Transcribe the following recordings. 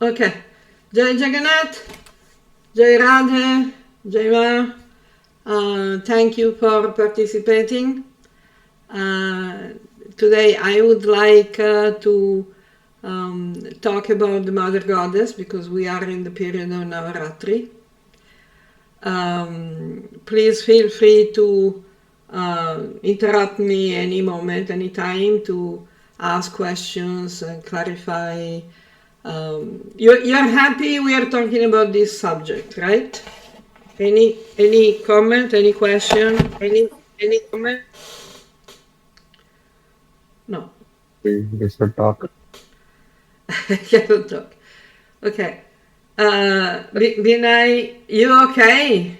Okay. Jai Jagannath, Jai Radhe, Jai Ma. Thank you for participating. Today I would like to talk about the Mother Goddess because we are in the period of Navaratri. Please feel free to interrupt me any moment, any time to ask questions and clarify. You're happy we are talking about this subject, right? Any comment, any question, any comment? No. We should talk. Cannot talk. Okay. Vinay, you okay?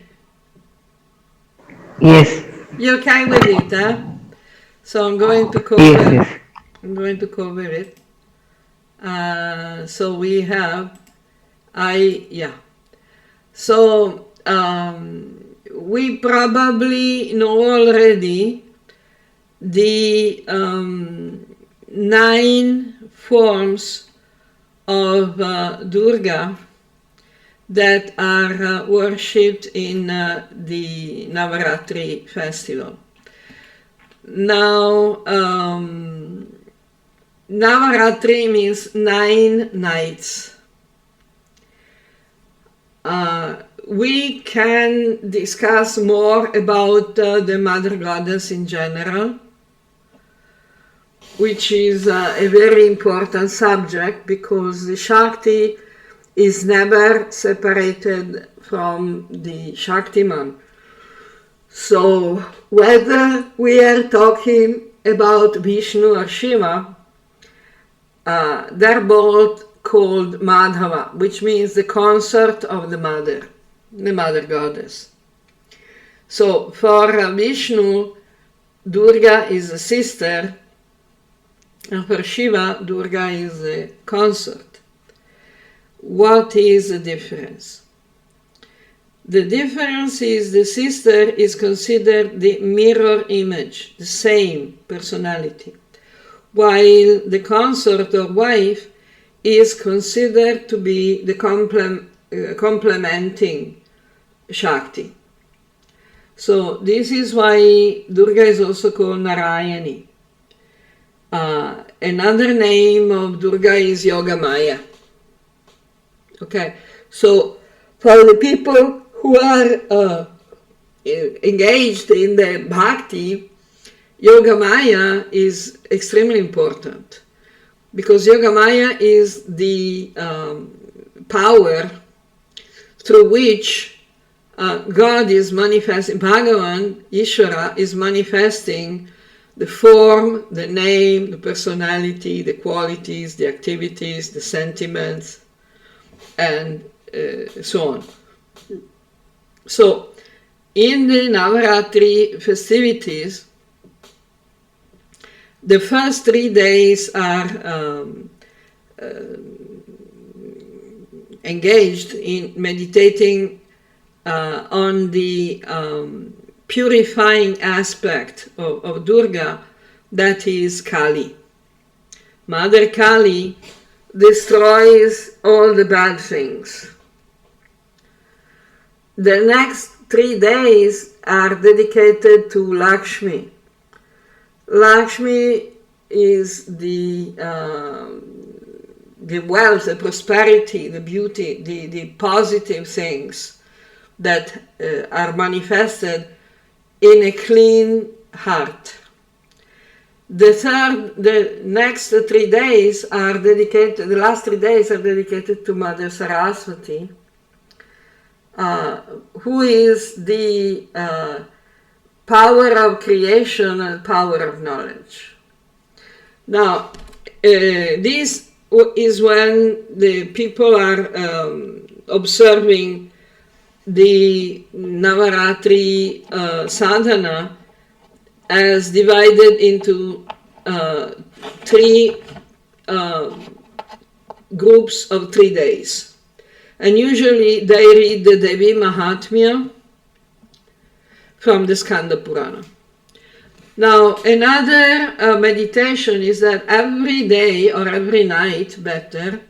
Yes, You okay with it, huh? So I'm going to yes, cover. yes. I'm going to cover it. So we have, yeah. So we probably know already the 9 forms of Durga that are worshipped in the Navaratri festival. Now, Navaratri means 9 nights. We can discuss more about the Mother Goddess in general, which is a very important subject because the Shakti is never separated from the Shaktiman. So whether we are talking about Vishnu or Shiva, they're both called Madhava, which means the consort of the Mother Goddess. So for Vishnu, Durga is a sister, and for Shiva, Durga is a consort. What is the difference? The difference is the sister is considered the mirror image, the same personality, while the consort or wife is considered to be the complementing Shakti. So this is why Durga is also called Narayani. Another name of Durga is Yogamaya. Okay, so for the people who are engaged in the bhakti, Yogamaya is extremely important because Yogamaya is the power through which God is manifesting, Bhagavan, Isvara, is manifesting the form, the name, the personality, the qualities, the activities, the sentiments, and so on. So, in the Navaratri festivities, the first 3 days are engaged in meditating on the purifying aspect of Durga, that is Kali. Mother Kali destroys all the bad things. The next 3 days are dedicated to Lakshmi. Lakshmi is the wealth, the prosperity, the beauty, the positive things that are manifested in a clean heart. The next 3 days are dedicated, the last 3 days are dedicated to Mother Saraswati, who is the power of creation and power of knowledge. Now, this is when the people are observing the Navaratri sadhana as divided into 3 groups of 3 days. And usually they read the Devi Mahatmya from the Skanda Purana. Now, another meditation is that every day, or every night better,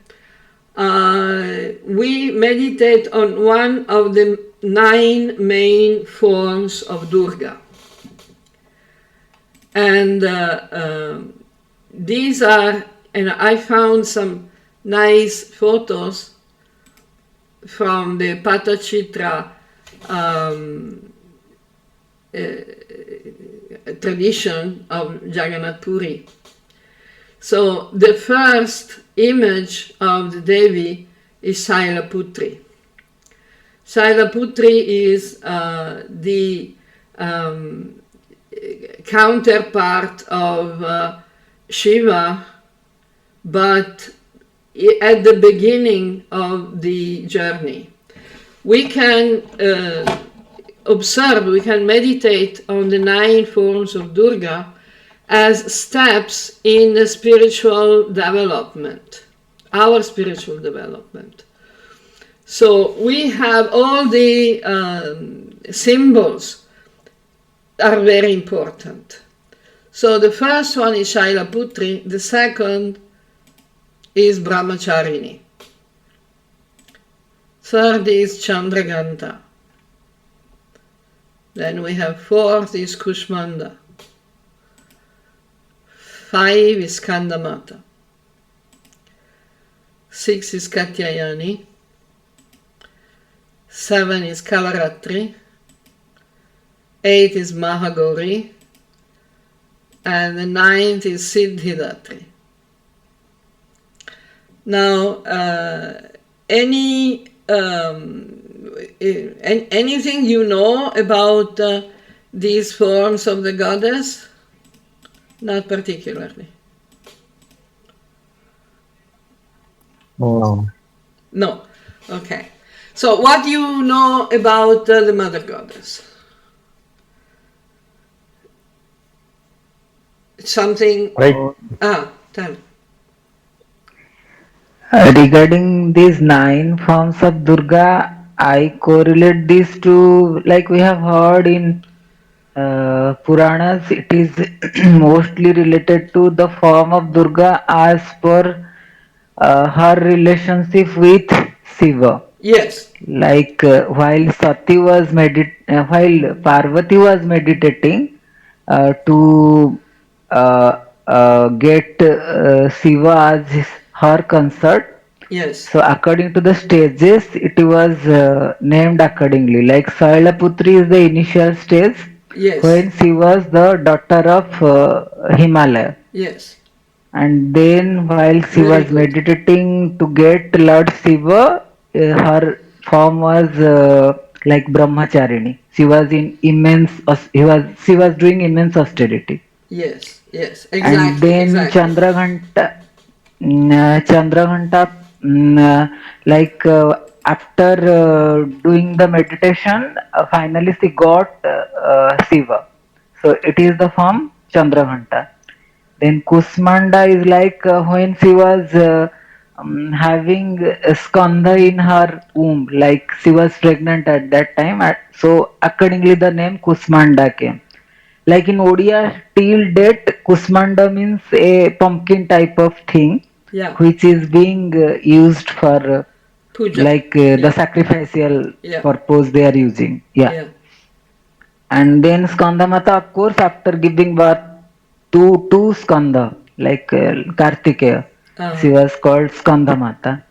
we meditate on one of the 9 main forms of Durga. And these are, and I found some nice photos from the Patachitra tradition of Jagannath Puri. So the first image of the Devi is Shailaputri. Shailaputri is the counterpart of Shiva, but at the beginning of the journey. We can observe, we can meditate on the 9 forms of Durga as steps in the spiritual development, our spiritual development. So we have all the symbols are very important. So the first one is Shailaputri, the second is Brahmacharini, third is Chandraganta, then we have fourth is Kushmanda, 5 is Skandamata, 6 is Katyayani, 7 is Kalaratri, 8 is Mahagauri, and the 9th is Siddhidatri. Now, anything you know about these forms of the goddess? Not particularly. No. No. Okay. So what do you know about the mother goddess? Something. Right. Tell me. Regarding these 9 forms of Durga, I correlate this to, like we have heard in Puranas, it is mostly related to the form of Durga as per her relationship with Shiva. Yes. Like while Parvati was meditating to get Shiva as her consort. Yes. So according to the stages, it was named accordingly. Like Shailaputri is the initial stage Yes. when she was the daughter of Himalaya. Yes. And then while she Very was good. meditating to get Lord Shiva, her form was like Brahmacharini. She was in she was doing immense austerity. Yes. Yes. And Exactly. then Exactly. Chandraghanta, like after doing the meditation, finally she got Shiva. So it is the form Chandraghanta. Then Kusmanda is like when she was having a skandha in her womb, like she was pregnant at that time. So accordingly, the name Kusmanda came. Like in Odia, till date, Kusmanda means a pumpkin type of thing, Yeah. which is being used for Puja. like the Yeah. sacrificial Yeah. purpose they are using. Yeah. Yeah. And then Skandamata, of course, after giving birth to Skanda, like Kartikeya, she was called Skandamata.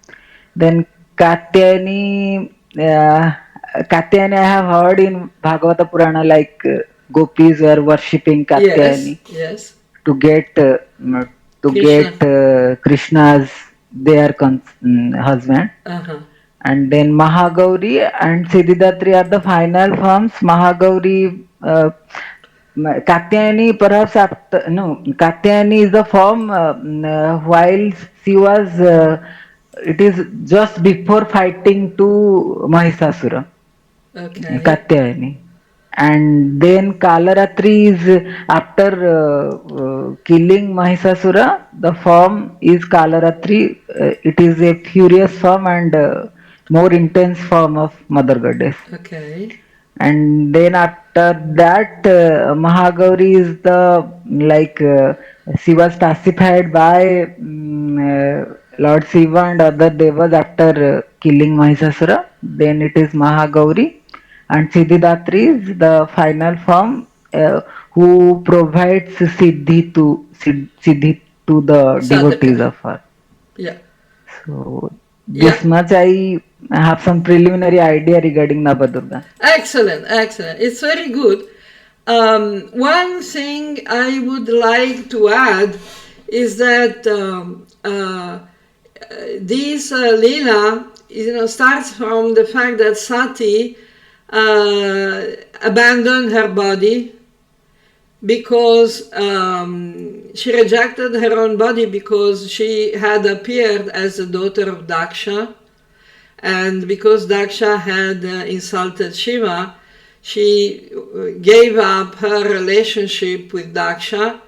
Then Katyayani, Katyayani I have heard in Bhagavata Purana, like gopis were worshipping Yes. Katyayani Yes. to get Krishna. Krishna's their husband. Uh-huh. And then Mahagauri and Siddhidatri are the final forms. Mahagauri, Katyayani perhaps after, no, Katyayani is the form while she was, it is just before fighting to Mahisasura, Okay. Katyayani. And then Kalaratri is after killing Mahisasura, the form is Kalaratri. It is a furious form and more intense form of Mother Goddess. Okay. And then after that, Mahagauri is the like she was pacified by Lord Shiva and other devas after killing Mahishasura. Then it is Mahagauri, and Siddhidatri is the final form who provides siddhi to the devotees Sadhaka. of her. Yeah. So Yeah. this much I have some preliminary idea regarding Navadurga. Excellent, excellent. It's very good. One thing I would like to add is that this Leela, starts from the fact that Sati abandoned her body because she rejected her own body because she had appeared as the daughter of Daksha, and because Daksha had insulted Shiva, she gave up her relationship with Daksha,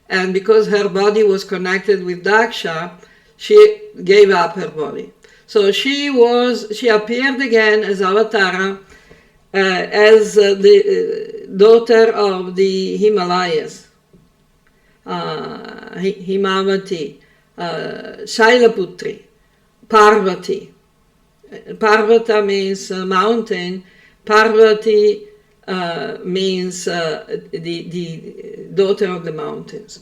and because her body was connected with Daksha, she gave up her body. So she appeared again as Avatara, as the daughter of the Himalayas, Himavati, Shailaputri, Parvati. Parvata means mountain. Parvati means the daughter of the mountains.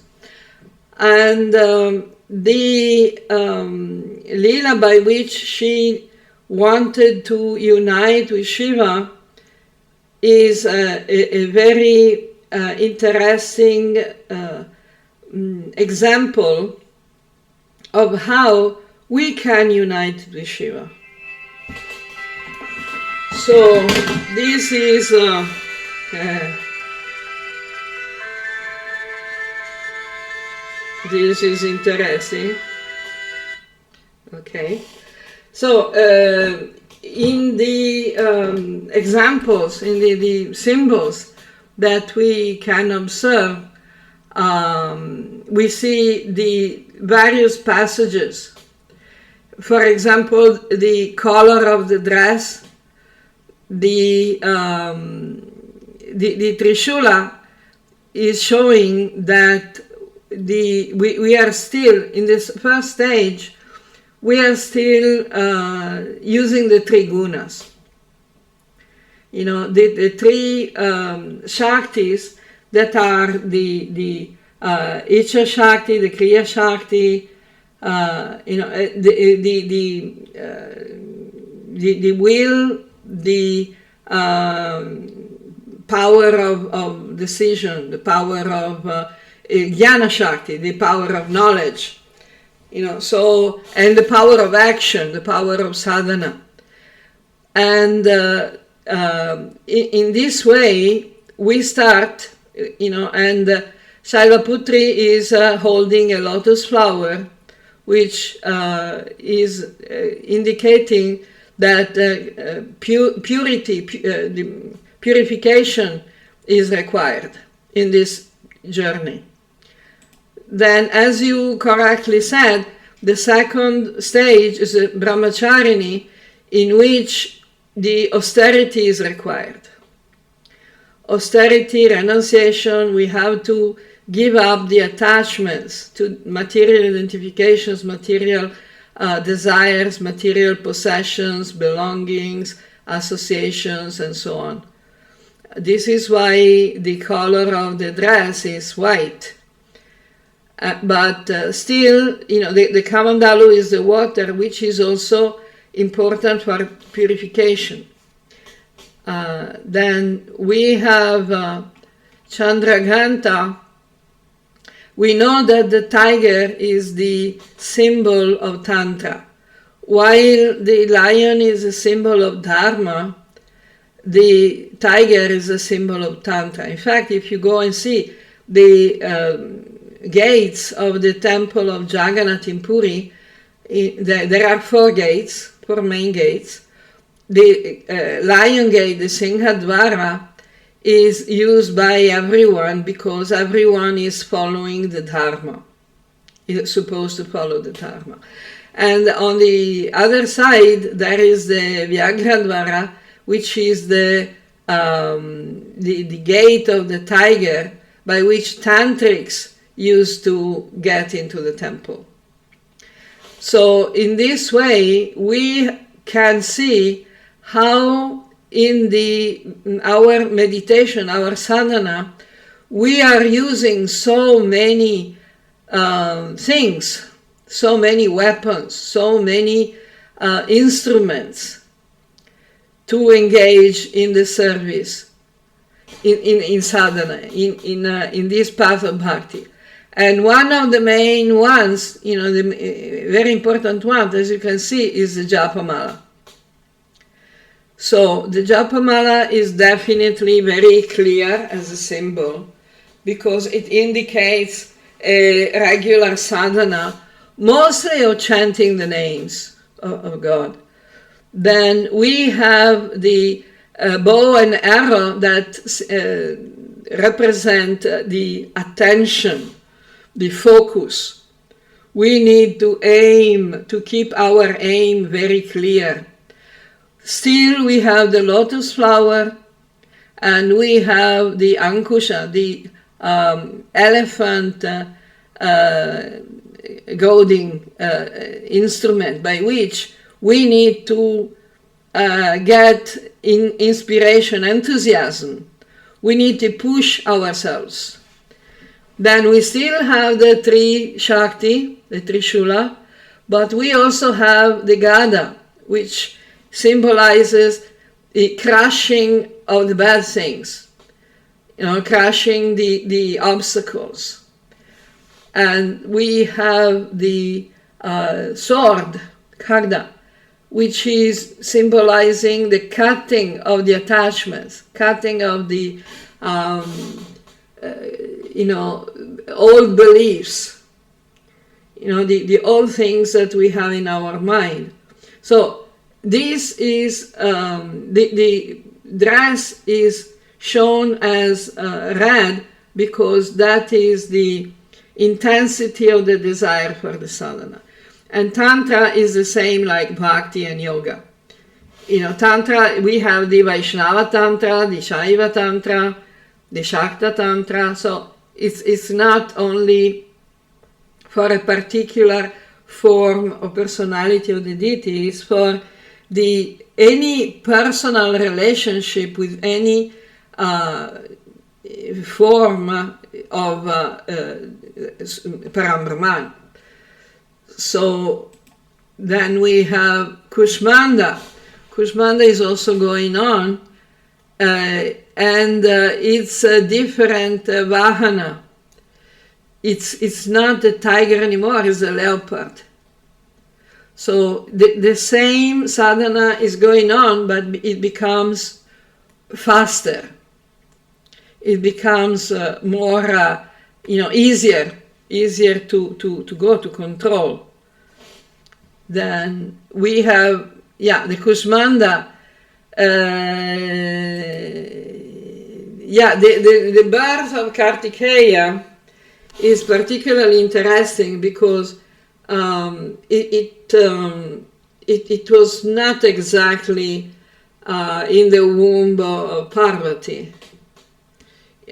And the Leela by which she wanted to unite with Shiva is a very interesting example of how we can unite with Shiva. So this is interesting. Okay, so in the examples, in the symbols that we can observe, we see the various passages. For example, the color of the dress, the Trishula is showing that we are still in this first stage. We are still using the three gunas. The three Shaktis that are the Icha Shakti, the Kriya Shakti, the will, the power of decision, the power of Jnana Shakti, the power of knowledge. So, and the power of action, the power of sadhana. And in this way, we start, and Shailaputri is holding a lotus flower, which is indicating that purification is required in this journey. Then, as you correctly said, the second stage is a brahmacharini, in which the austerity is required. Austerity, renunciation, we have to give up the attachments to material identifications, material desires, material possessions, belongings, associations, and so on. This is why the color of the dress is white. But still, the Kamandalu is the water, which is also important for purification. Then we have Chandraghanta. We know that the tiger is the symbol of Tantra. While the lion is a symbol of Dharma, the tiger is a symbol of Tantra. In fact, if you go and see the gates of the temple of Jagannath in Puri, there are four main gates. The lion gate, the Singhadwara, is used by everyone because everyone is following the Dharma, is supposed to follow the Dharma. And on the other side, there is the Vyagradwara, which is the gate of the tiger by which tantrics used to get into the temple. So in this way, we can see how in our meditation, our sadhana, we are using so many things, so many weapons, so many instruments to engage in the service, in sadhana, in this path of bhakti. And one of the main ones, the very important one, as you can see, is the japamala. So the japamala is definitely very clear as a symbol, because it indicates a regular sadhana, mostly of chanting the names of God. Then we have the bow and arrow that represent the attention, the focus. We need to aim, to keep our aim very clear. Still, we have the lotus flower, and we have the ankusha, the elephant goading instrument, by which we need to get inspiration, enthusiasm. We need to push ourselves. Then we still have the three Shakti, the Trishula, but we also have the Gada, which symbolizes the crushing of the bad things, crushing the obstacles. And we have the sword, Khagda, which is symbolizing the cutting of the attachments, cutting of the old beliefs, the old things that we have in our mind. So this is the dress is shown as red because that is the intensity of the desire for the sadhana. And Tantra is the same like Bhakti and Yoga. Tantra, we have the Vaishnava Tantra, the Shaiva Tantra, the Shakta Tantra. So it's not only for a particular form or personality of the deity, it's for any personal relationship with any form of Parambrahman. So then we have Kushmanda. Kushmanda is also going on, and it's a different Vahana. It's not a tiger anymore, it's a leopard. So the same sadhana is going on, but it becomes faster. It becomes more, easier to go, to control. Then we have, the Kushmanda. The birth of Kartikeya is particularly interesting because it was not exactly in the womb of Parvati.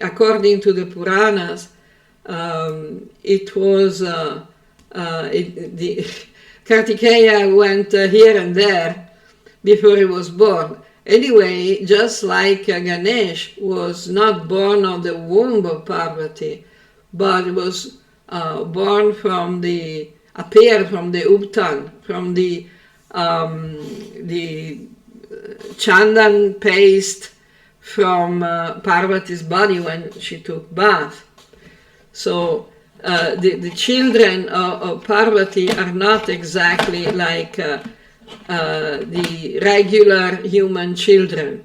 According to the Puranas, it was Kartikeya went here and there before he was born. Anyway, just like Ganesh was not born of the womb of Parvati, but was born appeared from the Uptan, from the chandan paste from Parvati's body when she took bath. So the children of Parvati are not exactly like the regular human children.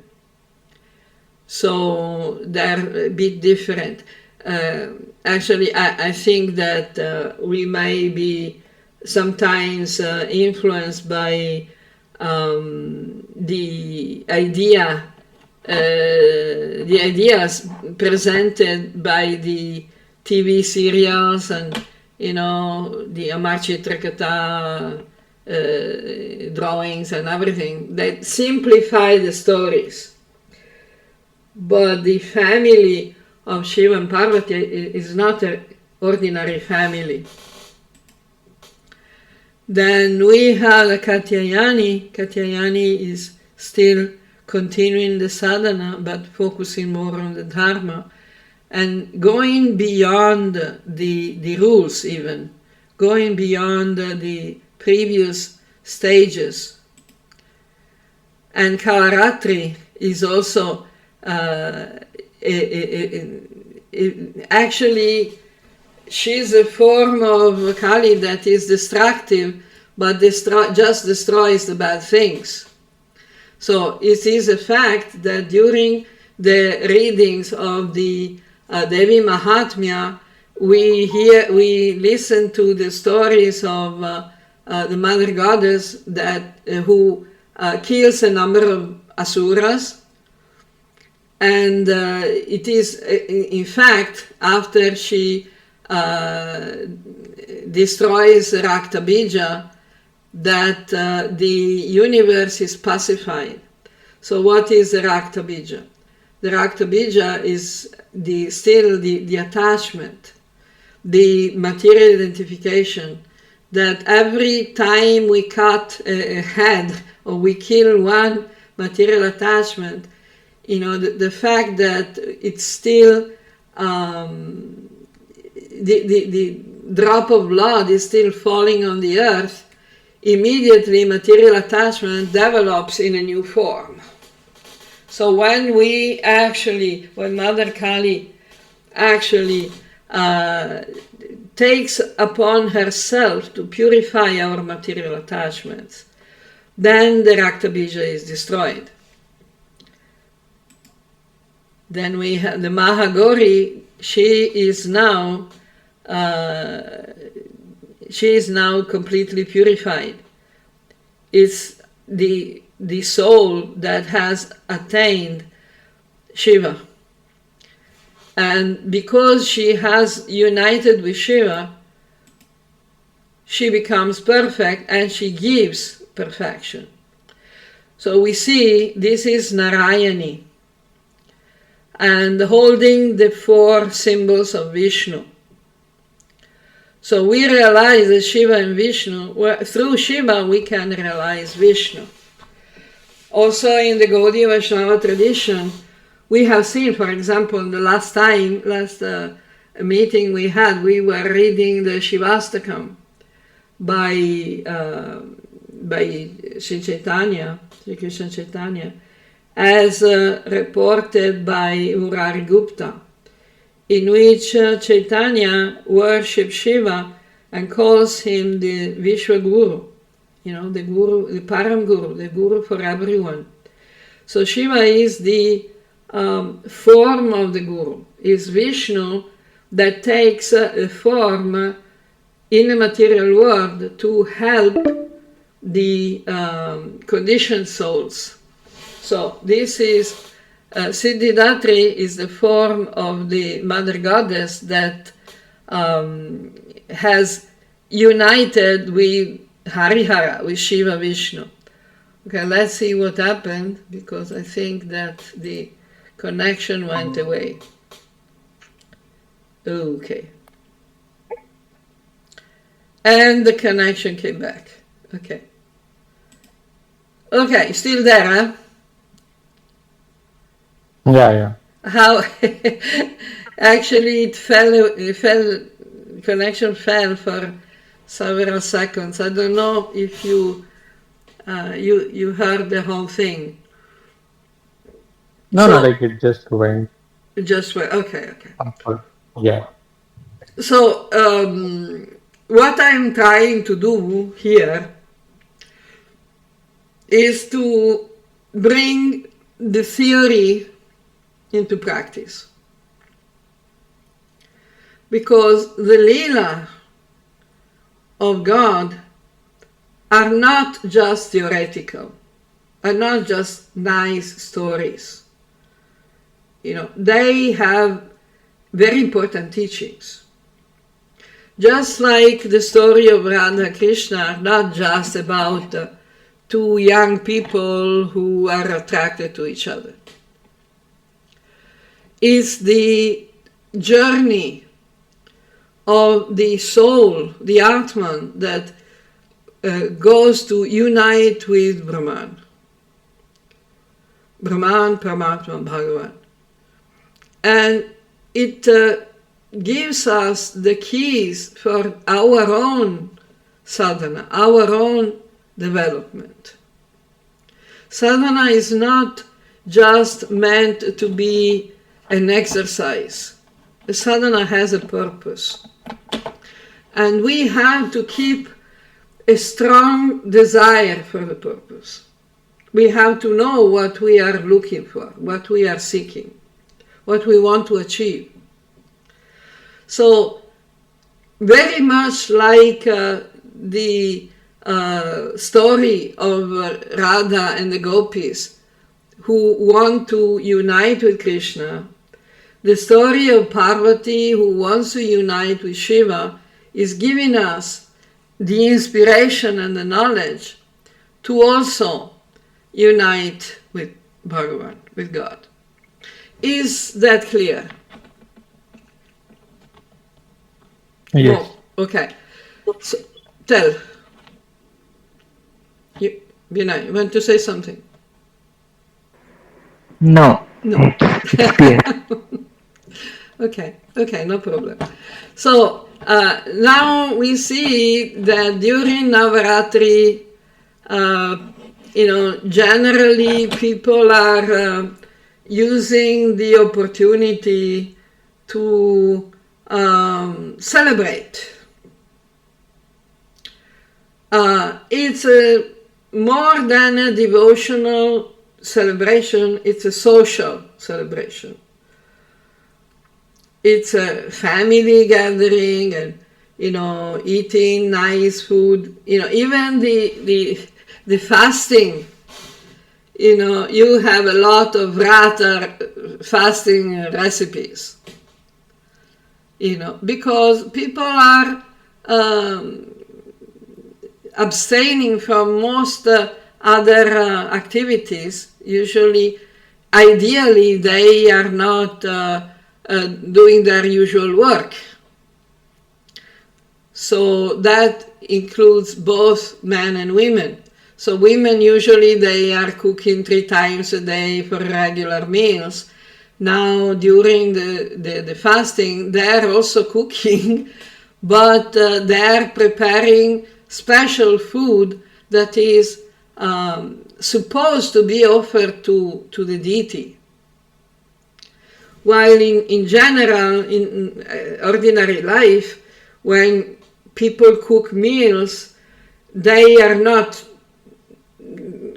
So they're a bit different. Actually, I think that we may be sometimes influenced by the ideas presented by the TV serials and the Amar Chitrakatha drawings and everything that simplify the stories. But the family of Shiva and Parvati is not an ordinary family. Then we have the Katyayani. Katyayani is still continuing the sadhana but focusing more on the dharma and going beyond the rules, even going beyond the previous stages. And Navaratri is also actually, she's a form of Kali that is destructive, but just destroys the bad things. So it is a fact that during the readings of the Devi Mahatmya, we listen to the stories of the Mother Goddess that who kills a number of asuras, and it is in fact after she destroys Raktabija that the universe is pacified. So what is the Raktabija? The Raktabija is still the attachment, the material identification, that every time we cut a head or we kill one material attachment, the fact that it's still the drop of blood is still falling on the earth, immediately material attachment develops in a new form. So when Mother Kali actually takes upon herself to purify our material attachments, then the Raktabija is destroyed. Then we have the Mahagauri. She is now completely purified. It's the soul that has attained Shiva. And because she has united with Shiva, she becomes perfect and she gives perfection. So we see this is Narayani and holding the four symbols of Vishnu. So we realize that Shiva and Vishnu, through Shiva we can realize Vishnu. Also in the Gaudiya Vaishnava tradition, we have seen, for example, the last meeting we had, we were reading the Shivastakam by Sri Chaitanya, Sri Krishna Chaitanya, as reported by Murari Gupta, in which Chaitanya worships Shiva and calls him the Vishwa Guru, the Guru, the Param Guru, the Guru for everyone. So Shiva is the form of the Guru, is Vishnu that takes a form in the material world to help the conditioned souls. So this is Siddhidatri is the form of the Mother Goddess that has united with Harihara, with Shiva Vishnu. Okay, let's see what happened, because I think that the connection went away. Okay. And the connection came back. Okay. Okay, still there, huh? Yeah. How actually connection fell for several seconds. I don't know if you heard the whole thing. No, like it just went Just went. Okay. upward. Yeah. So what I'm trying to do here is to bring the theory into practice, because the Leela of God are not just theoretical, are not just nice stories. They have very important teachings. Just like the story of Radha Krishna are not just about two young people who are attracted to each other. It's the journey of the soul, the Atman, that goes to unite with Brahman. Brahman, Paramatma, Bhagavan. And it gives us the keys for our own sadhana, our own development. Sadhana is not just meant to be an exercise. The sadhana has a purpose. And we have to keep a strong desire for the purpose. We have to know what we are looking for, what we are seeking, what we want to achieve. So, very much like the story of Radha and the gopis who want to unite with Krishna, the story of Parvati who wants to unite with Shiva is giving us the inspiration and the knowledge to also unite with Bhagavan, with God. Is that clear? Yes. Oh, okay. So, tell. Vinay, you want to say something? No. No. It's clear. Okay, no problem. So now we see that during Navaratri, generally people are using the opportunity to celebrate. It's more than a devotional celebration, it's a social celebration. It's a family gathering and, eating nice food, even the fasting, you have a lot of Vrata fasting recipes, because people are abstaining from most other activities. Usually, ideally, they are not doing their usual work. So that includes both men and women. So women usually they are cooking 3 times a day for regular meals. Now during the fasting they're also cooking, but they're preparing special food that is supposed to be offered to the deity. While in general, in ordinary life, when people cook meals, they are not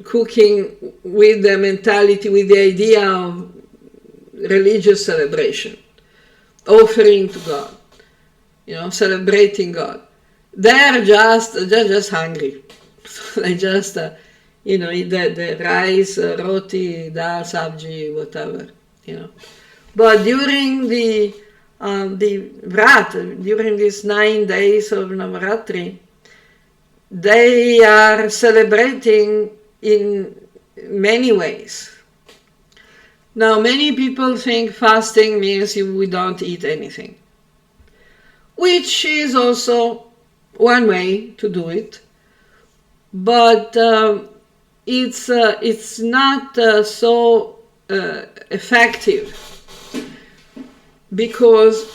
cooking with the mentality, with the idea of religious celebration, offering to God, celebrating God. They're just hungry. They just, eat the rice, roti, dal, sabji, whatever, But during the Vrat, during these 9 days of Navaratri, they are celebrating in many ways. Now, many people think fasting means we don't eat anything, which is also one way to do it, but it's not so effective, because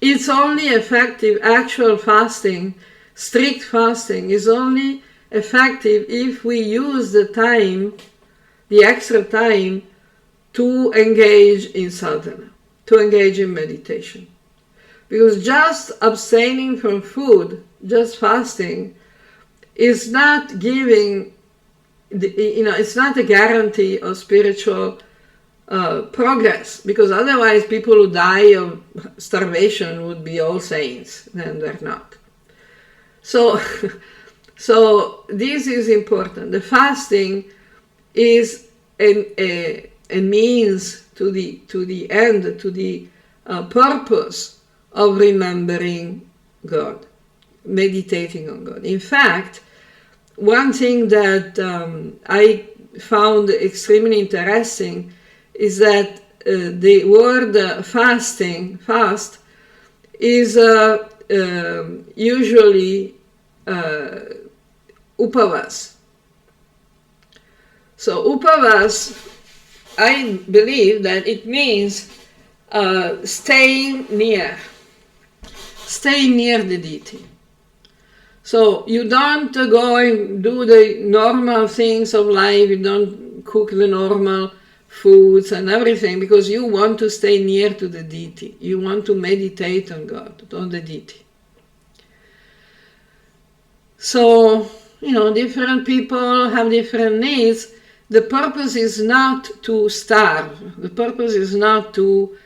it's only effective, actual fasting, strict fasting is only effective if we use the time, the extra time, to engage in sadhana, to engage in meditation. Because just abstaining from food, just fasting, is not giving, it's not a guarantee of spiritual progress, because otherwise people who die of starvation would be all saints, and they're not. So this is important. The fasting is a means to the end, to the purpose of remembering God, meditating on God. In fact, one thing that I found extremely interesting is that the word fast, is usually upavas. So upavas, I believe that it means staying near the deity. So you don't go and do the normal things of life, you don't cook the normal foods and everything, because you want to stay near to the deity. You want to meditate on God, on the deity. So, different people have different needs. The purpose is not to starve. The purpose is not to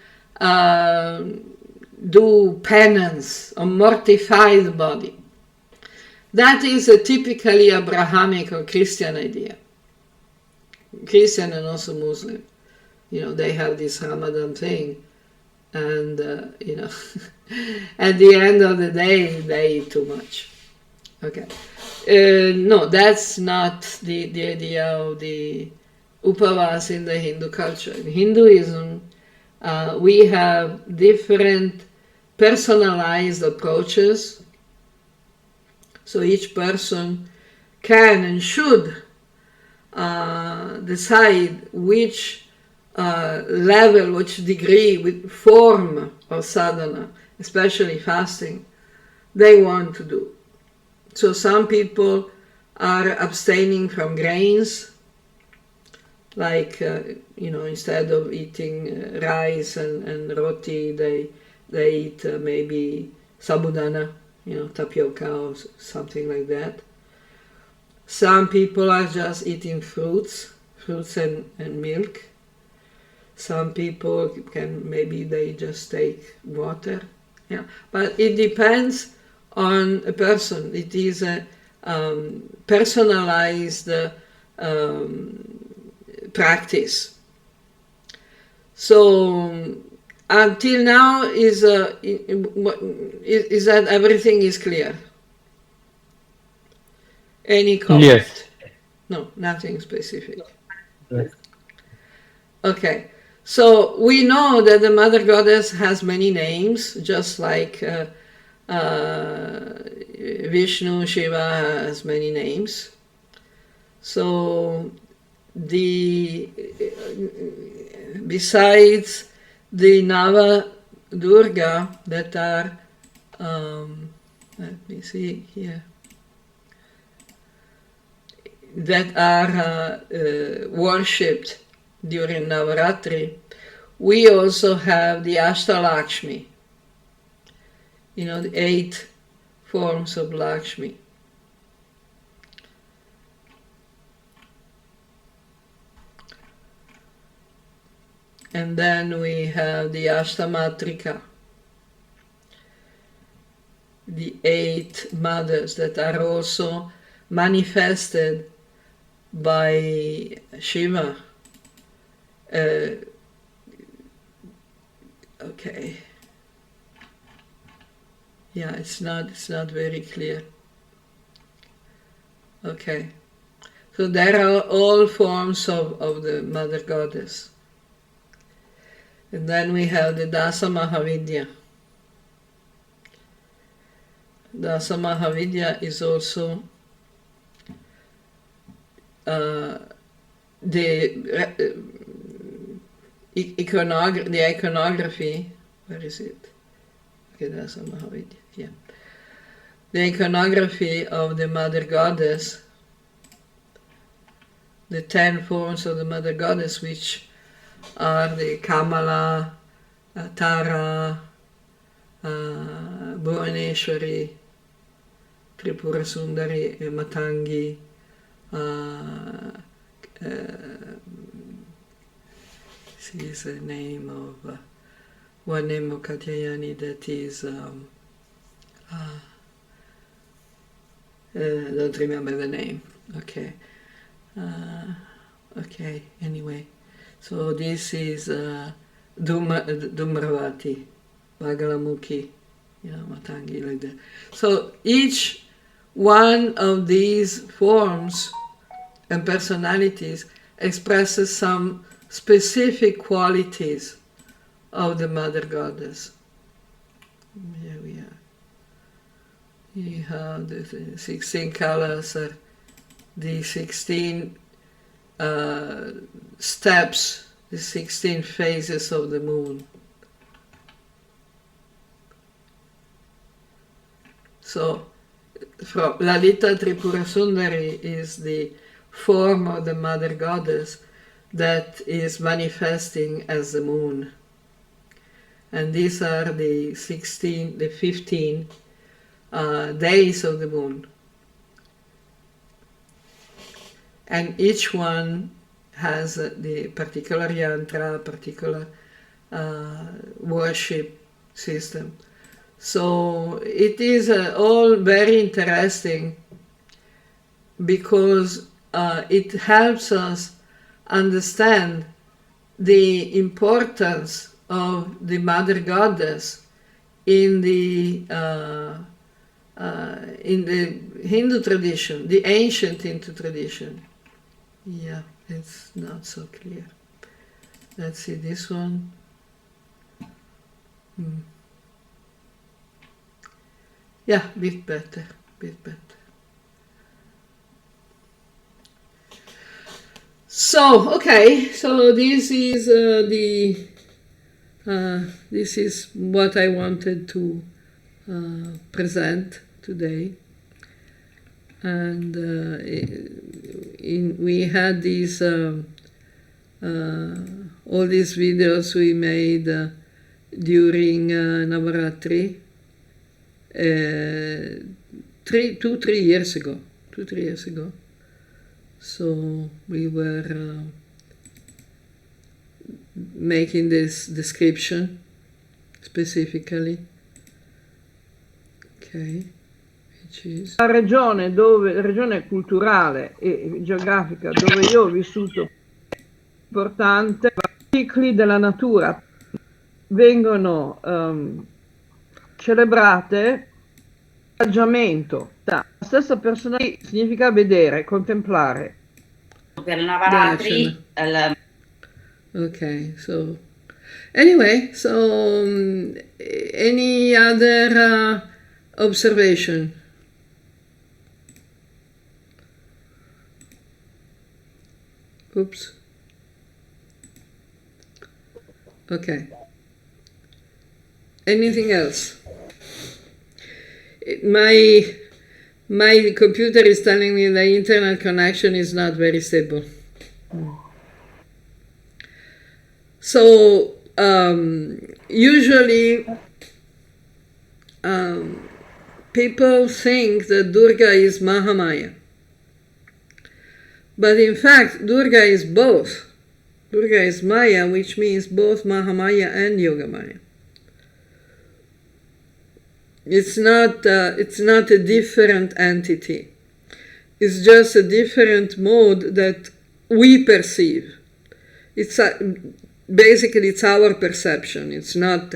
do penance or mortify the body. That is a typically Abrahamic or Christian idea. Christian and also Muslim. They have this Ramadan thing. And, at the end of the day, they eat too much. Okay. No, that's not the idea of the upavas in the Hindu culture. In Hinduism, we have different personalized approaches. So each person can and should decide which level, which degree, which form of sadhana, especially fasting, they want to do. So some people are abstaining from grains, like, instead of eating rice and roti, they eat maybe sabudana, tapioca or something like that. Some people are just eating fruits and milk. Some people they just take water. Yeah, but it depends on a person. It is a personalized practice. So until now is that everything is clear? Any comment? Yes. No, nothing specific. Yes. Okay. So we know that the Mother Goddess has many names, just like Vishnu, Shiva has many names. So besides the Nava Durga that are, let me see here, that are worshipped during Navaratri, we also have the Ashtalakshmi, the 8 forms of Lakshmi. And then we have the Ashtamatrika, the 8 mothers that are also manifested by Shiva. Okay. Yeah, it's not very clear. Okay. So there are all forms of the Mother Goddess. And then we have the Dasa Mahavidya. Dasa Mahavidya is also the iconography. Where is it? Okay, Dasa Mahavidya. Yeah. The iconography of the Mother Goddess, the 10 forms of the Mother Goddess, which are the Kamala, Tara, Bhuvaneshwari, Tripura Sundari, Matangi, this is the name of one name of Katyayani that is, don't remember the name. Okay. Okay, anyway. So this is Dhumravati, Bagalamukhi, Matangi, like that. So each one of these forms and personalities expresses some specific qualities of the Mother Goddess. Here we are. You have the 16 colors are the 16 steps, the 16 phases of the moon. So, from Lalita Tripura Sundari is the form of the Mother Goddess that is manifesting as the moon. And these are the 15 days of the moon. And each one has the particular yantra, particular worship system. So it is all very interesting because it helps us understand the importance of the Mother Goddess in the Hindu tradition, the ancient Hindu tradition. Yeah, it's not so clear. Let's see this one. Yeah, bit better. So, okay, so this is this is what I wanted to present today. And we had these all these videos we made during Navaratri 2-3 years ago. So we were making this description specifically. Okay. La regione culturale e geografica dove io ho vissuto importante, i cicli della natura vengono celebrate ingaggiamento. La stessa persona significa vedere, contemplare. Per Navaratri. Okay, so anyway, so any other observation? Oops. Okay. Anything else? My computer is telling me the internet connection is not very stable. So usually people think that Durga is Mahamaya. But in fact, Durga is both. Durga is Maya, which means both Mahamaya and Yogamaya. It's not a different entity. It's just a different mode that we perceive. Basically, it's our perception. It's not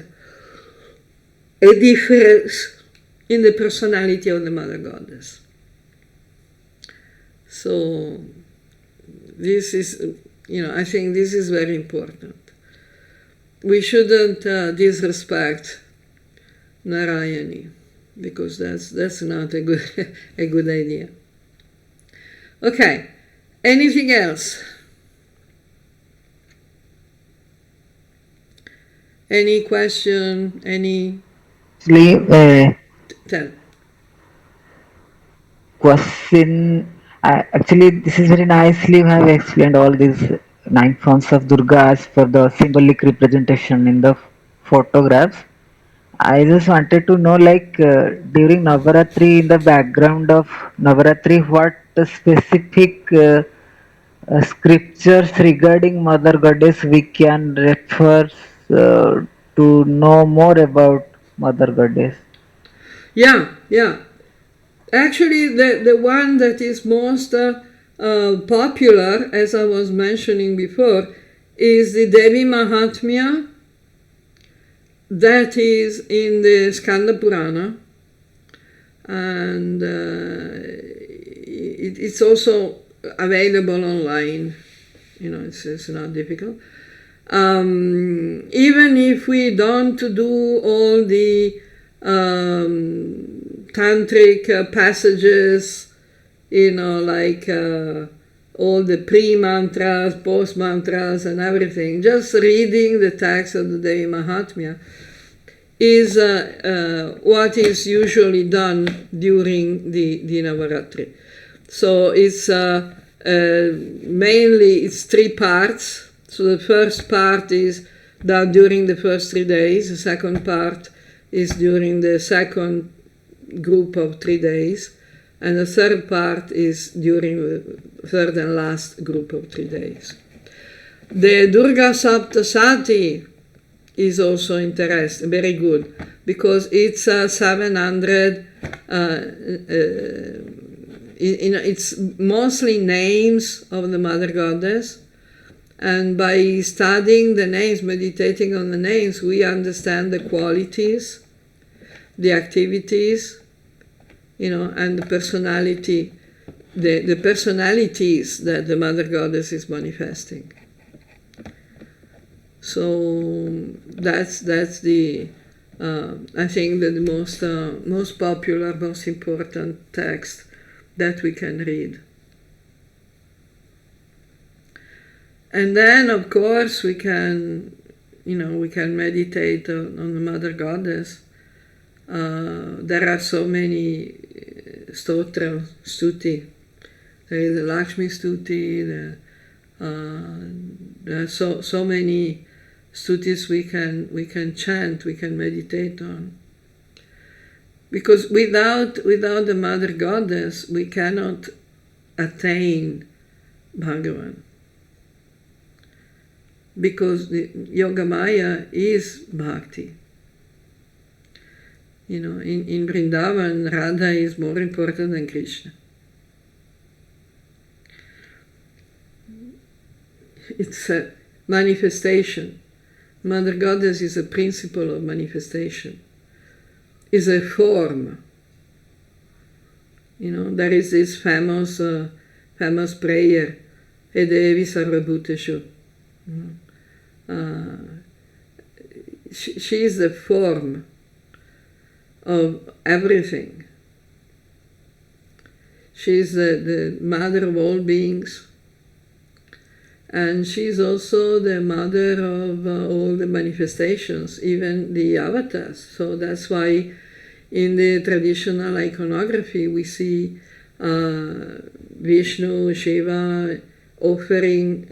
a difference in the personality of the Mother Goddess. So this is, I think this is very important. We shouldn't disrespect Narayani, because that's not a good idea. Okay, anything else? Any question? Any? Tell. Question. Actually, this is very nicely you have explained all these 9 forms of Durga as per the symbolic representation in the photographs. I just wanted to know, during Navaratri, in the background of Navaratri, what specific scriptures regarding Mother Goddess we can refer to know more about Mother Goddess? Yeah. Actually, the one that is most popular, as I was mentioning before, is the Devi Mahatmya. That is in the Skanda Purana, and it's also available online. It's not difficult. Even if we don't do all the tantric passages, like all the pre-mantras, post-mantras and everything. Just reading the text of the Devi Mahatmya is what is usually done during the Navaratri. So it's mainly it's 3 parts. So the first part is done during the first 3 days. The second part is during the second group of 3 days. And the third part is during the third and last group of 3 days. The Durga Saptasati is also interesting, very good, because it's 700, it's mostly names of the Mother Goddess, and by studying the names, meditating on the names, we understand the qualities, the activities, and the personality, the personalities that the Mother Goddess is manifesting. So that's the I think that the most popular, most important text that we can read. And then, of course, we can meditate on the Mother Goddess. There are so many stotra, stuti. There is the Lakshmi stuti. There are so many stutis we can chant, we can meditate on. Because without the Mother Goddess, we cannot attain Bhagavan. Because the Yogamaya is bhakti. In Vrindavan, Radha is more important than Krishna. It's a manifestation. Mother Goddess is a principle of manifestation. Is a form. There is this famous prayer, E Devi Sarvabhuteshu. She is the form of everything. She is the mother of all beings. And she is also the mother of all the manifestations, even the avatars. So that's why in the traditional iconography we see Vishnu, Shiva offering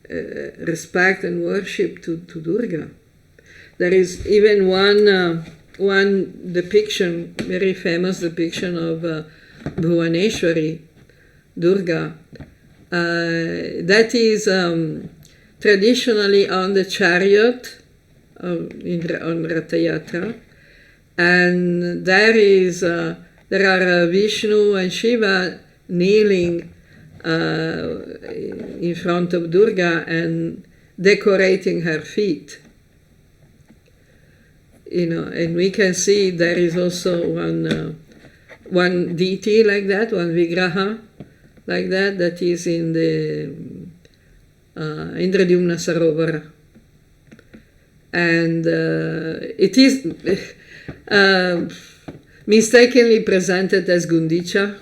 respect and worship to Durga. There is even one depiction, very famous depiction of Bhuvaneshwari, Durga, that is traditionally on the chariot on Ratha Yatra, and there are Vishnu and Shiva kneeling in front of Durga and decorating her feet. And we can see there is also one deity like that, one vigraha like that is in the Indradyumna Sarovar. And it is mistakenly presented as Gundicha,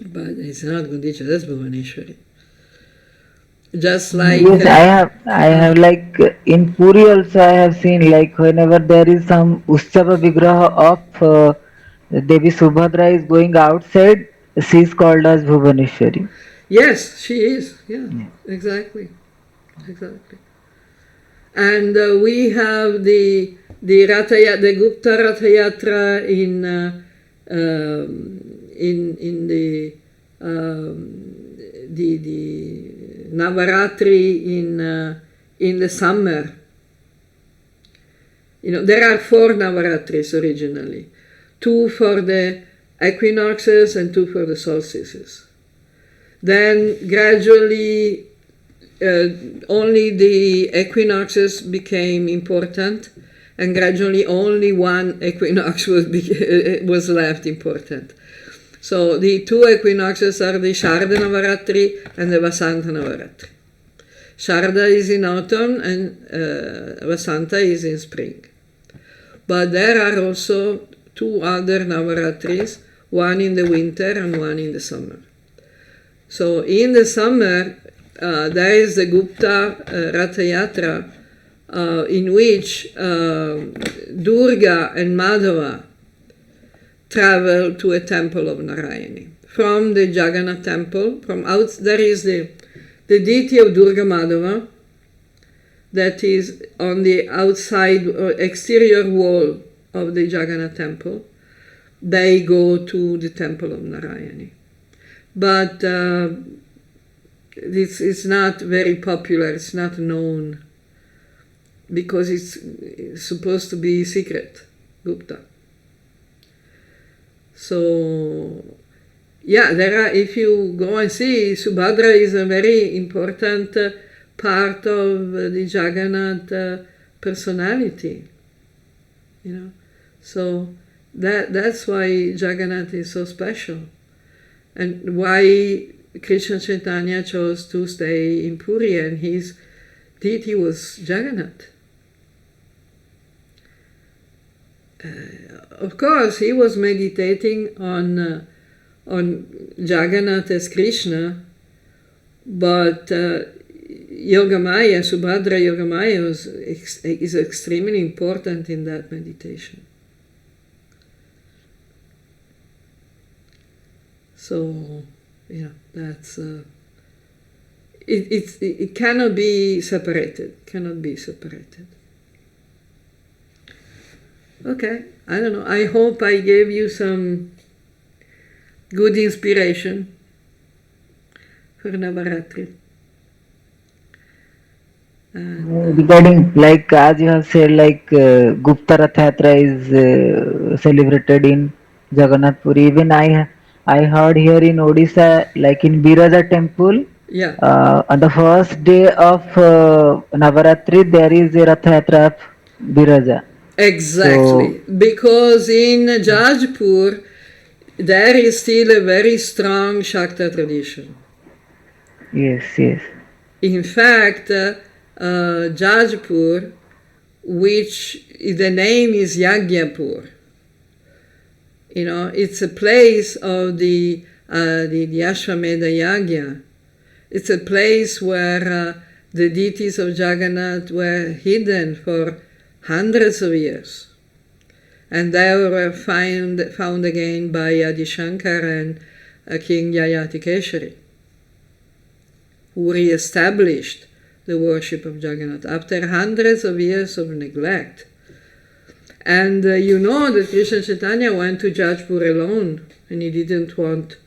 but it's not Gundicha, that's Bhuvaneshwari. Just like yes, I have like in Puri also I have seen, like whenever there is some Utsava Vigraha of Devi Subhadra is going outside, she is called as Bhuvaneshwari. yes, she is. Yeah, exactly. And we have the Gupta Ratha Yatra in the Navaratri in the summer. There are 4 Navaratris originally, 2 for the equinoxes and 2 for the solstices. Then gradually only the equinoxes became important, and gradually only one equinox was left important. So the 2 equinoxes are the Sharda Navaratri and the Vasanta Navaratri. Sharda is in autumn and Vasanta is in spring. But there are also 2 other Navaratris. one in the winter and one in the summer. So in the summer, there is the Gupta Ratha Yatra, in which Durga and Madhava travel to a temple of Narayani. From the Jagannath temple, there is the deity of Durga Madhava that is on the outside exterior wall of the Jagannath temple. They go to the temple of Narayani. But this is not very popular, it's not known, because it's supposed to be secret, Gupta. So, yeah, if you go and see, Subhadra is a very important part of the Jagannath personality, So that's why Jagannath is so special, and why Krishna Chaitanya chose to stay in Puri, and his deity was Jagannath. Of course, he was meditating on Jagannath as Krishna, but Yogamaya, Subhadra Yogamaya is extremely important in that meditation. So, that's it cannot be separated. Okay, I don't know. I hope I gave you some good inspiration for Navaratri. Regarding, like, as you have said, like Gupta Rath Yatra is celebrated in Jagannath Puri. Even I heard here in Odisha, like in Biraja temple, Yeah. On the first day of Navaratri, there is a Rath Yatra of Biraja. Exactly, So, because in Jajpur there is still a very strong Shakta tradition. yes. In fact, Jajpur, which the name is Yagyapur, it's a place of the Ashwamedha Yagya. It's a place where the deities of Jagannath were hidden for hundreds of years, and they were found again by Adi Shankar and King Yayatikeshari, who re-established the worship of Jagannath after hundreds of years of neglect. And that Krishna Chaitanya went to Jajpur alone, and he didn't want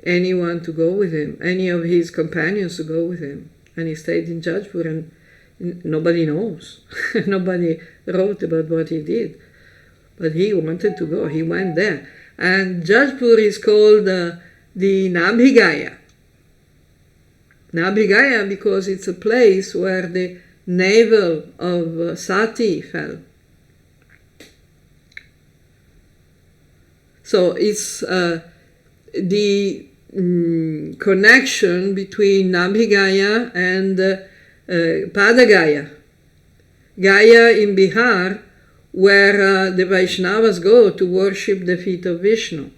anyone to go with him, any of his companions to go with him, and he stayed in Jajpur, and nobody knows. Nobody wrote about what he did. But he wanted to go. He went there. And Jajpur is called the Nabhigaya. Nabhigaya because it's a place where the navel of Sati fell. So it's the connection between Nabhigaya and Padagaya. Gaya in Bihar, where the Vaishnavas go to worship the feet of Vishnu.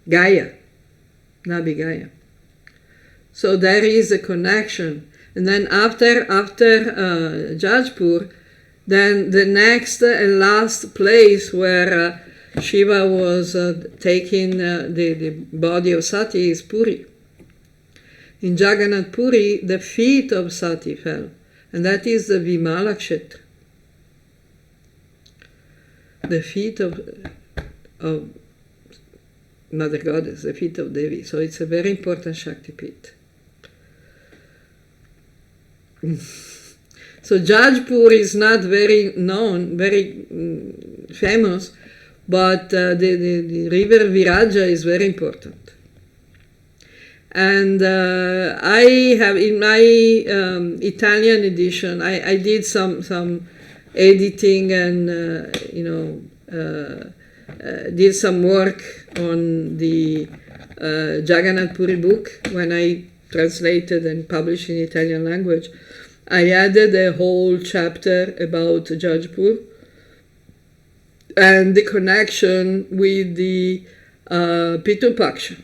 Gaya, Nabhigaya. So there is a connection. And then after Jajpur, then the next and last place where Shiva was taking the body of Sati is Puri. In Jagannath Puri, the feet of Sati fell, and that is the Vimala Kshetra. The feet of Mother Goddess, the feet of Devi. So it's a very important Shakti Pit. So Jajpur is not very known, very famous, but the river Viraja is very important. And I have, in my Italian edition, I did some editing and did some work on the Jagannath Puri book when I translated and published in Italian language. I added a whole chapter about Jajpur, and the connection with the Pitu Paksha.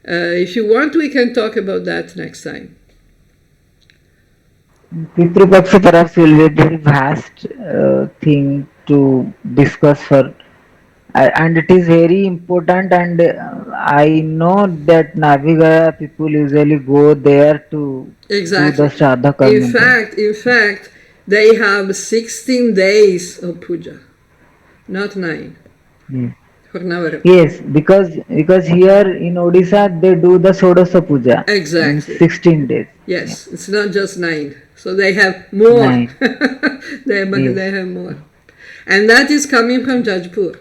If you want, we can talk about that next time. Pitru Paksha perhaps will be a very vast thing to discuss for, and it is very important. And I know that Navigaya people usually go there to do the Exactly. Shraddha In fact, they have 16 days of puja, not 9. Yes. For Navaratri. Yes, because here in Odisha they do the Shodasa Puja in Exactly. 16 days. Yes, it's not just 9. So they have more. 9. They have more. And that is coming from Jajpur.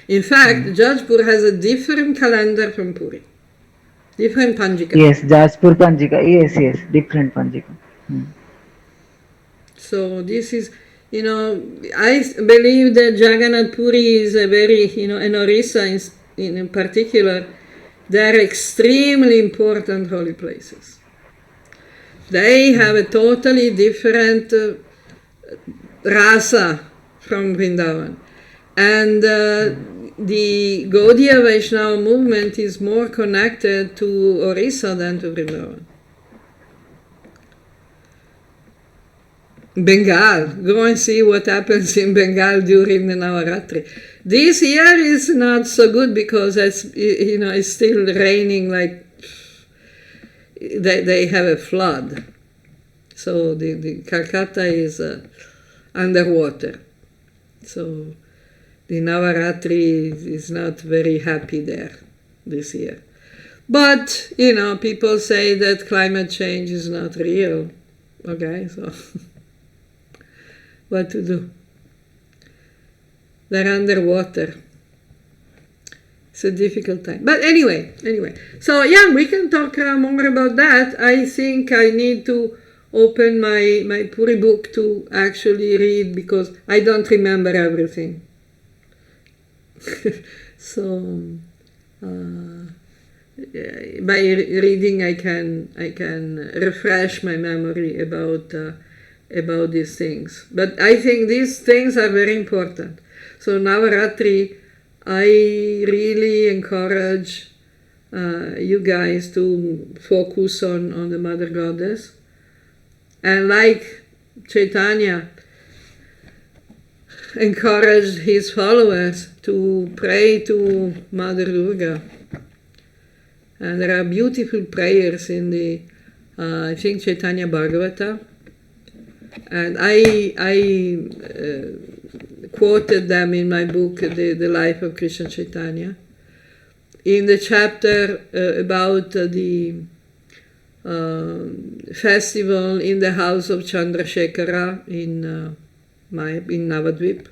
In fact, Jajpur has a different calendar from Puri. Different Panjika. Yes, Jajpur Panjika. Yes, different Panjika. So this is, I believe that Jagannath Puri is a very, and Orissa in particular, they are extremely important holy places. They have a totally different rasa from Vrindavan. And the Gaudiya Vaishnava movement is more connected to Orissa than to Vrindavan. Bengal, go and see what happens in Bengal during the Navaratri. This year is not so good because it's still raining, like they have a flood. So the Calcutta is underwater. So the Navaratri is not very happy there this year. But, people say that climate change is not real. Okay, so what to do? They're underwater. It's a difficult time. But anyway. So yeah, we can talk more about that. I think I need to open my Puri book to actually read because I don't remember everything. So by reading I can refresh my memory about these things. But I think these things are very important. So Navaratri, I really encourage you guys to focus on the Mother Goddess. And like Chaitanya encouraged his followers to pray to Mother Durga. And there are beautiful prayers in the, I think, Chaitanya Bhagavata. And I quoted them in my book, The Life of Krishna Chaitanya. In the chapter about the festival in the house of Chandrasekhara in Navadvip.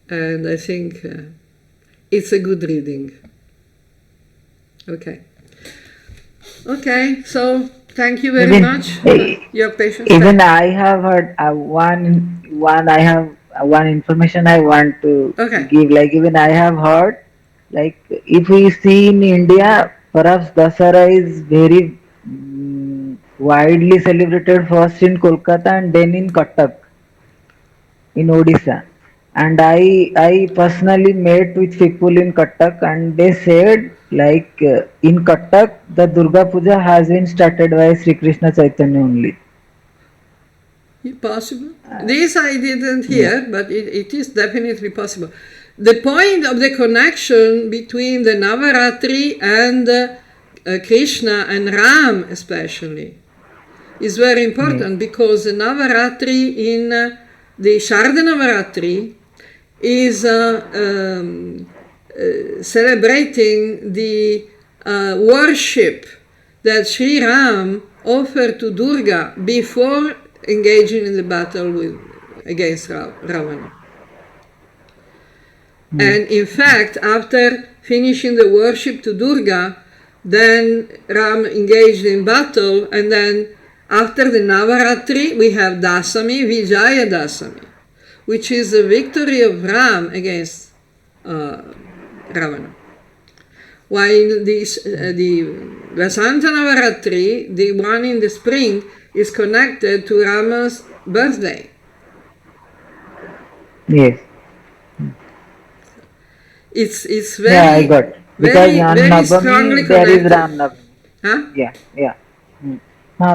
And I think it's a good reading. Okay, so thank you very much for your patience. Even I have heard one information I want to give. Like even I have heard, like if we see in India, perhaps Dasara is very widely celebrated first in Kolkata and then in Cuttack, in Odisha. And I personally met with people in Cuttack and they said like in Cuttack the Durga Puja has been started by Sri Krishna Chaitanya only. Possible. This I didn't hear, but it is definitely possible. The point of the connection between the Navaratri and Krishna and Ram especially is very important because the Navaratri in the Sharda Navaratri is celebrating the worship that Sri Ram offered to Durga before engaging in the battle against Ravana. And in fact, after finishing the worship to Durga, then Ram engaged in battle, and then after the Navaratri, we have Dasami, Vijaya Dasami, which is the victory of Ram against Ravana. While the Vasanta Navaratri, the one in the spring, is connected to Rama's birthday. Yes. It's Yeah, I very, got. Because very, on very strongly Navami there is connected. Ram Navami. Huh? Yeah, yeah.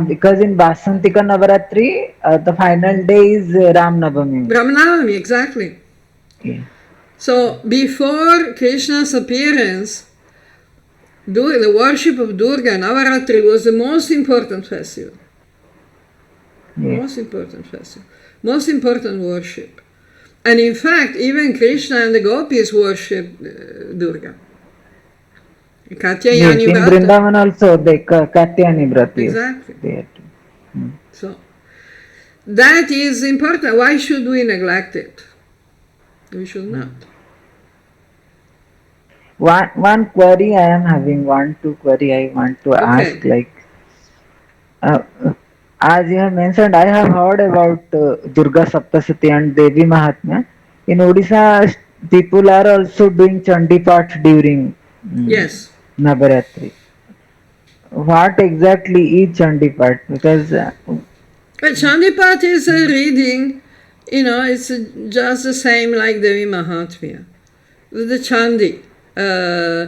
Because in Vasantika Navaratri, the final day is Ram Navami. Brahmanavami, exactly. Yeah. So before Krishna's appearance, the worship of Durga, Navaratri, was the most important festival. Yeah. Most important festival. Most important worship. And in fact, even Krishna and the gopis worship Durga. Yes, Katyayani in Vrata. Vrindavan also they Katyayani Vrat, yes. Exactly. They have to. So that is important. Why should we neglect it? We should not. One query I am having, two query I want to ask, Okay. like, uh, as you have mentioned, I have heard about Durga Saptasati and Devi Mahatmya. In Odisha, people are also doing Chandi Path during Yes. Navaratri. What exactly is Chandi Path? Because But Chandipat is a reading, it's just the same like Devi Mahatmya. The Chandi. I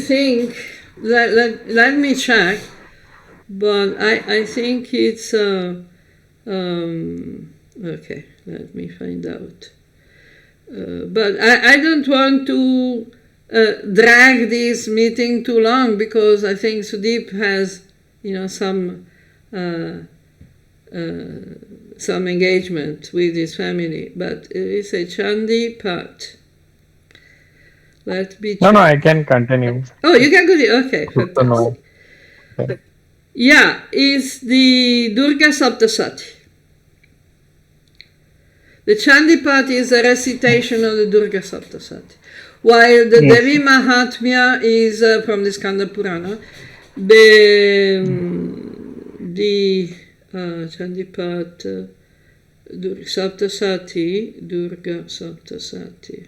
think, let me check, but I think it's, okay, let me find out. But I don't want to drag this meeting too long, because I think Sudeep has, some engagement with his family. But it's a Chandi Pat. Let me check. No, I can continue. Oh, you can continue. Okay, Good to know. fantastic. Okay. Yeah, it's the Durga Saptasati. The Chandipat is a recitation of the Durga Saptasati, while the Yes. Devi Mahatmya is from the Skanda Purana. The Chandipat Durga Saptasati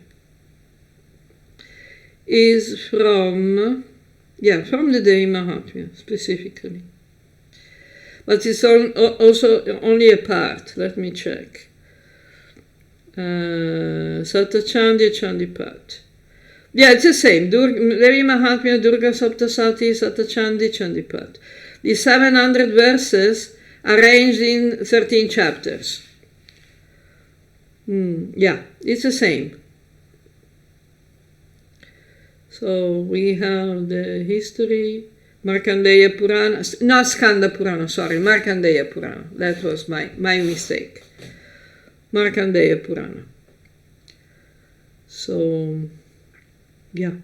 is from the Devi Mahatmya specifically. But it's also only a part. Let me check. Satachandi, Chandipat. Yeah, it's the same. Devi Mahatmya, Durga Saptasati, Satachandi, Chandipat. The 700 verses arranged in 13 chapters. Yeah, it's the same. So we have the history, Markandeya Purana, not Skanda Purana, sorry, Markandeya Purana. That was my mistake. Markandeya Purana. So, yeah,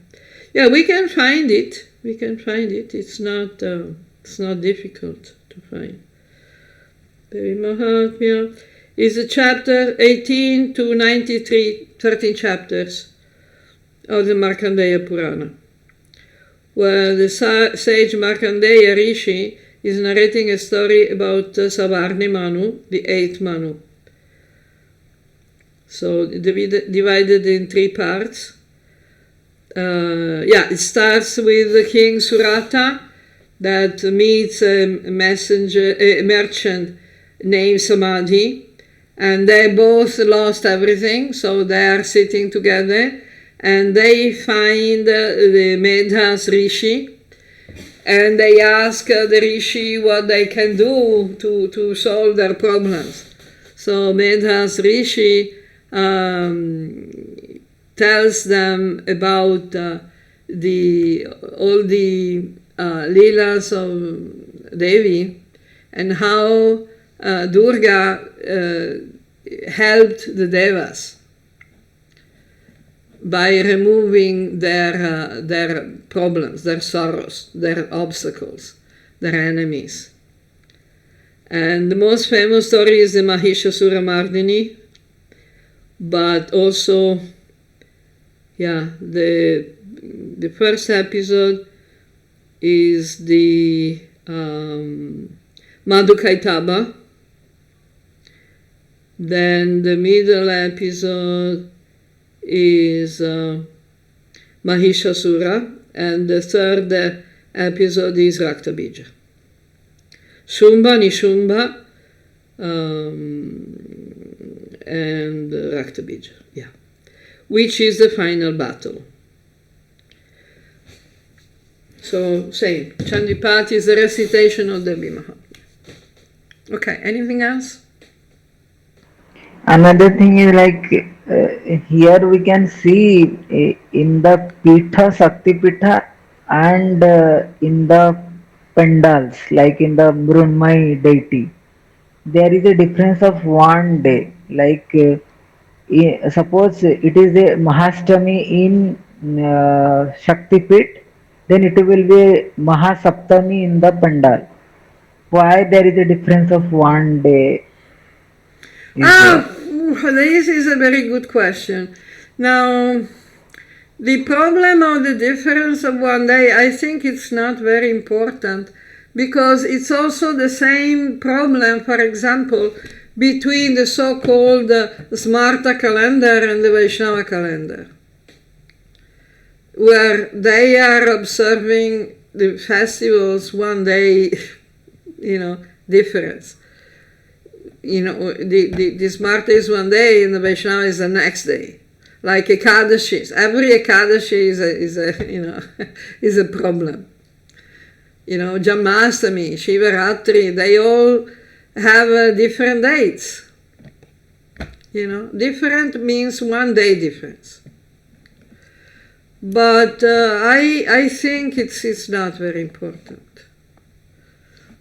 we can find it. It's not difficult to find. Devi Mahatmya is a chapter 18 to 93, 13 chapters of the Markandeya Purana, where the sage Markandeya Rishi is narrating a story about Savarni Manu, the 8th Manu. So divided in 3 parts. It starts with the king Surata that meets a merchant named Samadhi, and they both lost everything, so they are sitting together, and they find the Medhas Rishi, and they ask the Rishi what they can do to solve their problems. So Medhas Rishi tells them about all the leelas of Devi, and how Durga helped the Devas by removing their problems, their sorrows, their obstacles, their enemies. And the most famous story is the Mahishasura Mardini, but also, the first episode is the Madhukaitaba. Then the middle episode is Mahishasura, and the third episode is Raktabija. Shumba, Nishumba, and Raktabija, yeah, which is the final battle. So same, Chandipati is the recitation of the Mahatmya. Okay, anything else? Another thing is like here we can see in the Pitha, Sakti Pitha, and in the pandals, like in the Brunmai deity, there is a difference of one day. Like suppose it is a Mahastami in Shakti Pit, then it will be Mahasaptami in the pandal. Why there is a difference of one day? Is there? This is a very good question. Now, the problem of the difference of one day, I think it's not very important because it's also the same problem, for example, between the so-called Smarta calendar and the Vaishnava calendar, where they are observing the festivals one day, difference. The Smarta is one day and the Vaishnava is the next day. Like Ekadashi, every Ekadashi is a problem. Janmashtami, Shivaratri, they all have different dates. Different means one day difference. But I think it's not very important.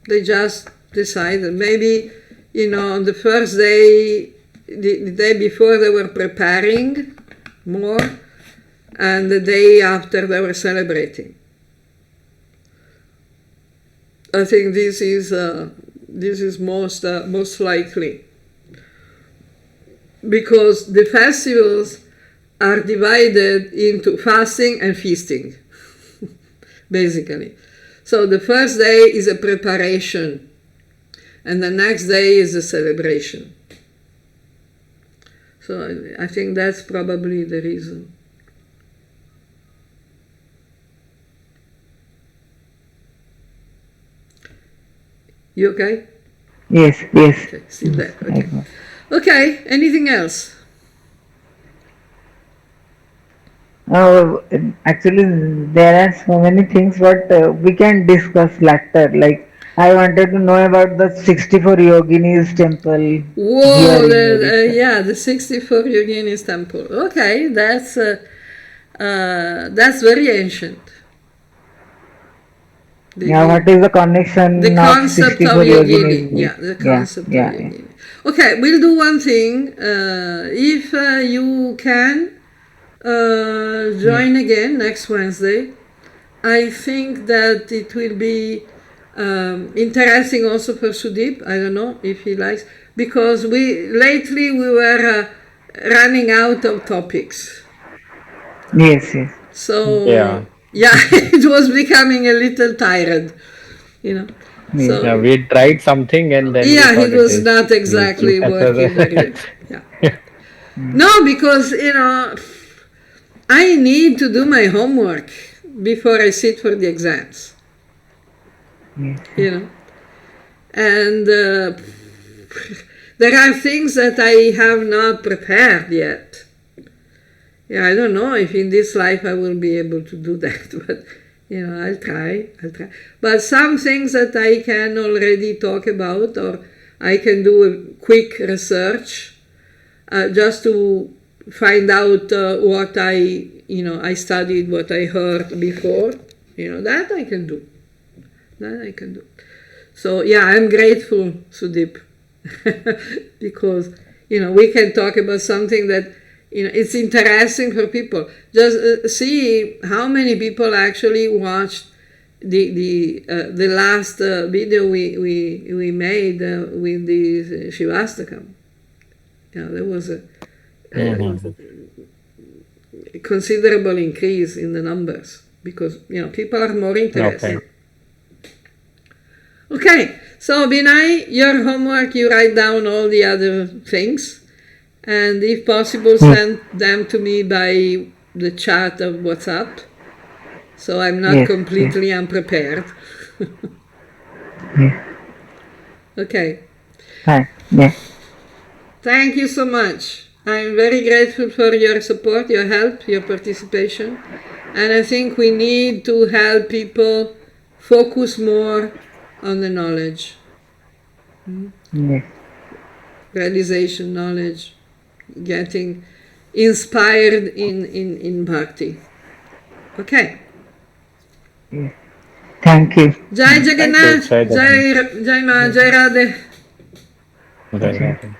They just decided maybe, on the first day, the day before they were preparing more, and the day after they were celebrating. I think this is most likely, because the festivals are divided into fasting and feasting, basically. So the first day is a preparation, and the next day is a celebration. So I think that's probably the reason. You okay? Yes. Okay, still there. Okay. Okay, anything else? Actually, there are so many things, but we can discuss later. Like, I wanted to know about the 64 Yoginis temple here Whoa, in Odisha. yeah, the 64 Yoginis temple. Okay, that's very ancient. What is the connection The of concept 64 of Yoginis yogini, with? the concept of yogini. Okay, we'll do one thing. If you can join again next Wednesday, I think that it will be interesting also for Sudeep. I don't know if he likes, because lately we were running out of topics. Yes. So Yeah. it was becoming a little tired, So Yeah, we tried something and then we yeah, thought it was not exactly working very well. Yeah. No, because I need to do my homework before I sit for the exams. And there are things that I have not prepared yet. Yeah, I don't know if in this life I will be able to do that, but I'll try. But some things that I can already talk about, or I can do a quick research just to find out what I studied, what I heard before. That I can do. So yeah, I'm grateful, Sudeep, because we can talk about something that it's interesting for people. Just see how many people actually watched the last video we made with the Shivastakam. There was a considerable increase in the numbers because people are more interested. Okay, so Binay, your homework, you write down all the other things, and if possible, send them to me by the chat of WhatsApp, so I'm not completely unprepared. Okay. Fine. Yeah. Thank you so much. I'm very grateful for your support, your help, your participation. And I think we need to help people focus more on the knowledge. Yes. Realization, knowledge, getting inspired in bhakti. Okay. Yes. Thank you. Jai Jagannath, Jai Jagannath. Jai Ma, Jai Radhe. Jai Radhe.